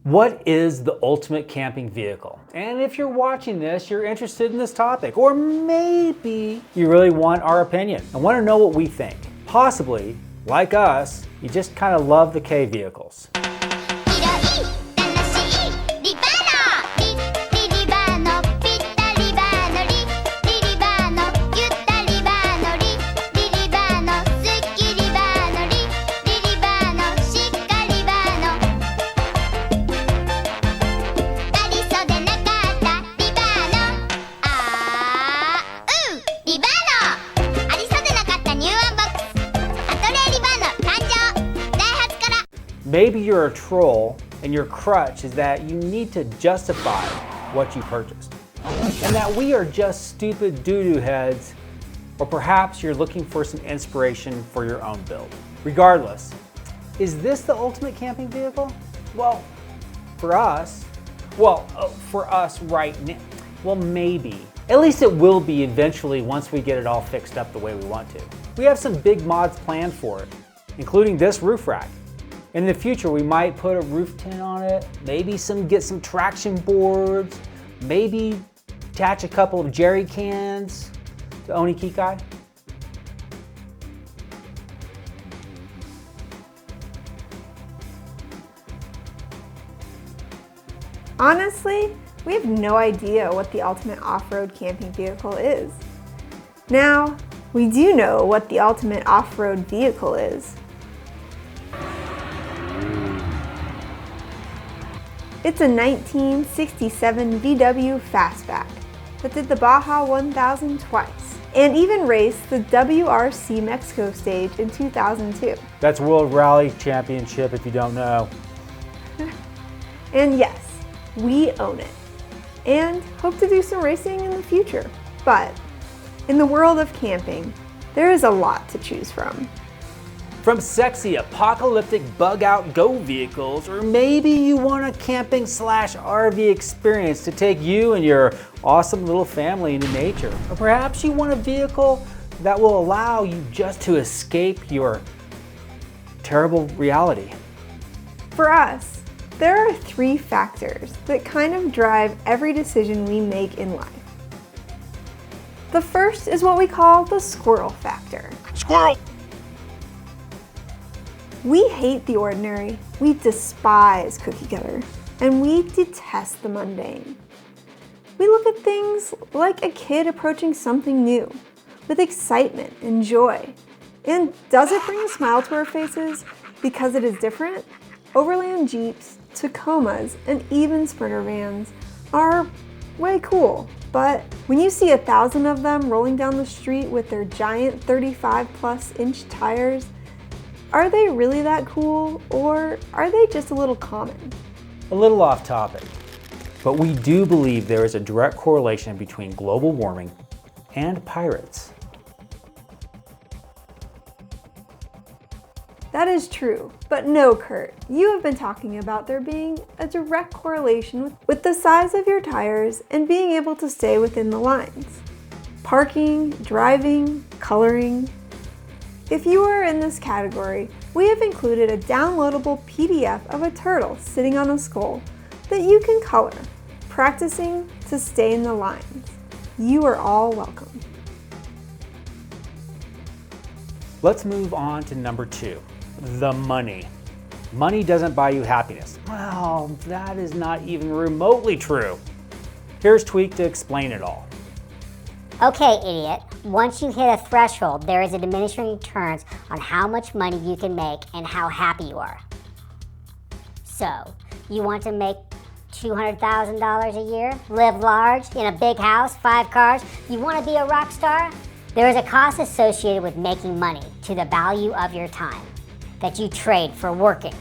What is the ultimate camping vehicle? And if you're watching this, you're interested in this topic, or maybe you really want our opinion and want to know what we think. Possibly, like us, you just kind of love the K vehicles. Maybe you're a troll and your crutch is that you need to justify what you purchased, and that we are just stupid doo-doo heads, or perhaps you're looking for some inspiration for your own build. Regardless, is this the ultimate camping vehicle? Well, for us right now, well, maybe. At least it will be eventually once we get it all fixed up the way we want to. We have some big mods planned for it, including this roof rack. In the future, we might put a roof tent on it, maybe get some traction boards, maybe attach a couple of jerry cans to Oni Kikai. Honestly, we have no idea what the ultimate off-road camping vehicle is. Now, we do know what the ultimate off-road vehicle is. It's a 1967 VW Fastback that did the Baja 1000 twice, and even raced the WRC Mexico stage in 2002. That's World Rally Championship if you don't know. And yes, we own it, and hope to do some racing in the future. But in the world of camping, there is a lot to choose from. From sexy apocalyptic bug-out go vehicles, or maybe you want a camping/RV experience to take you and your awesome little family into nature. Or perhaps you want a vehicle that will allow you just to escape your terrible reality. For us, there are 3 factors that kind of drive every decision we make in life. The first is what we call the squirrel factor. Squirrel! We hate the ordinary, we despise cookie cutter, and we detest the mundane. We look at things like a kid approaching something new, with excitement and joy. And does it bring a smile to our faces because it is different? Overland Jeeps, Tacomas, and even Sprinter vans are way cool. But when you see 1,000 of them rolling down the street with their giant 35-plus-inch tires, are they really that cool, or are they just a little common? A little off topic, but we do believe there is a direct correlation between global warming and pirates. That is true, but no, Kurt, you have been talking about there being a direct correlation with the size of your tires and being able to stay within the lines. Parking, driving, coloring. If you are in this category, we have included a downloadable PDF of a turtle sitting on a skull that you can color, practicing to stay in the lines. You are all welcome. Let's move on to number 2, the money. Money doesn't buy you happiness. Well, that is not even remotely true. Here's Tweak to explain it all. Okay, idiot. Once you hit a threshold, there is a diminishing returns on how much money you can make and how happy you are. So, you want to make $200,000 a year, live large, in a big house, 5 cars, you want to be a rock star? There is a cost associated with making money to the value of your time that you trade for working.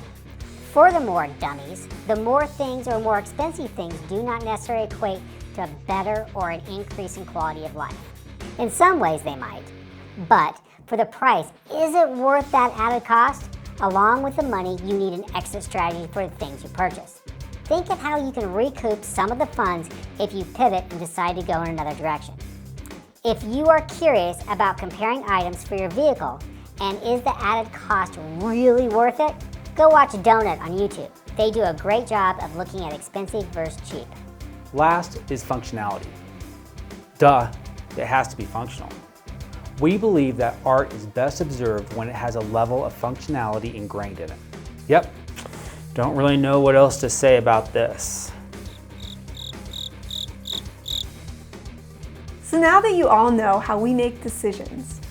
Furthermore, dummies, the more things or more expensive things do not necessarily equate to a better or an increase in quality of life. In some ways they might, but for the price, is it worth that added cost? Along with the money, you need an exit strategy for the things you purchase. Think of how you can recoup some of the funds if you pivot and decide to go in another direction. If you are curious about comparing items for your vehicle and is the added cost really worth it, go watch Donut on YouTube. They do a great job of looking at expensive versus cheap. Last is functionality. Duh, it has to be functional. We believe that art is best observed when it has a level of functionality ingrained in it. Yep, don't really know what else to say about this. So now that you all know how we make decisions,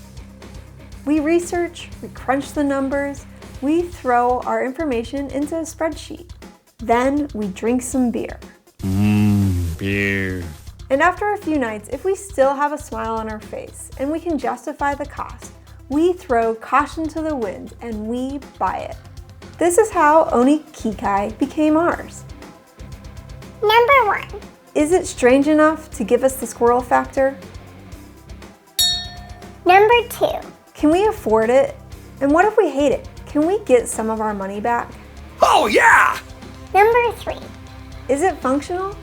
we research, we crunch the numbers, we throw our information into a spreadsheet. Then we drink some beer. Beer. And after a few nights, if we still have a smile on our face and we can justify the cost, we throw caution to the wind and we buy it. This is how Oni Kikai became ours. Number 1. Is it strange enough to give us the squirrel factor? Number 2. Can we afford it? And what if we hate it? Can we get some of our money back? Oh yeah! Number 3. Is it functional?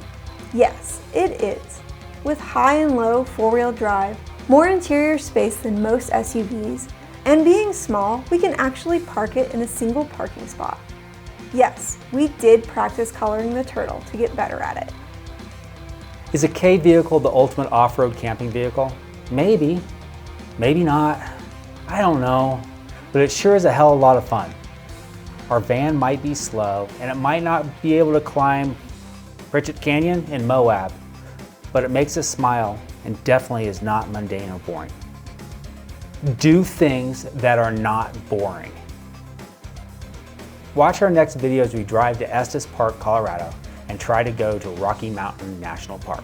Yes, it is. With high and low four-wheel drive, more interior space than most SUVs, and being small, we can actually park it in a single parking spot. Yes, we did practice coloring the turtle to get better at it. Is a K vehicle the ultimate off-road camping vehicle? Maybe, maybe not. I don't know, but it sure is a hell of a lot of fun. Our van might be slow and it might not be able to climb Pritchett Canyon in Moab, but it makes us smile and definitely is not mundane or boring. Do things that are not boring. Watch our next video as we drive to Estes Park, Colorado and try to go to Rocky Mountain National Park.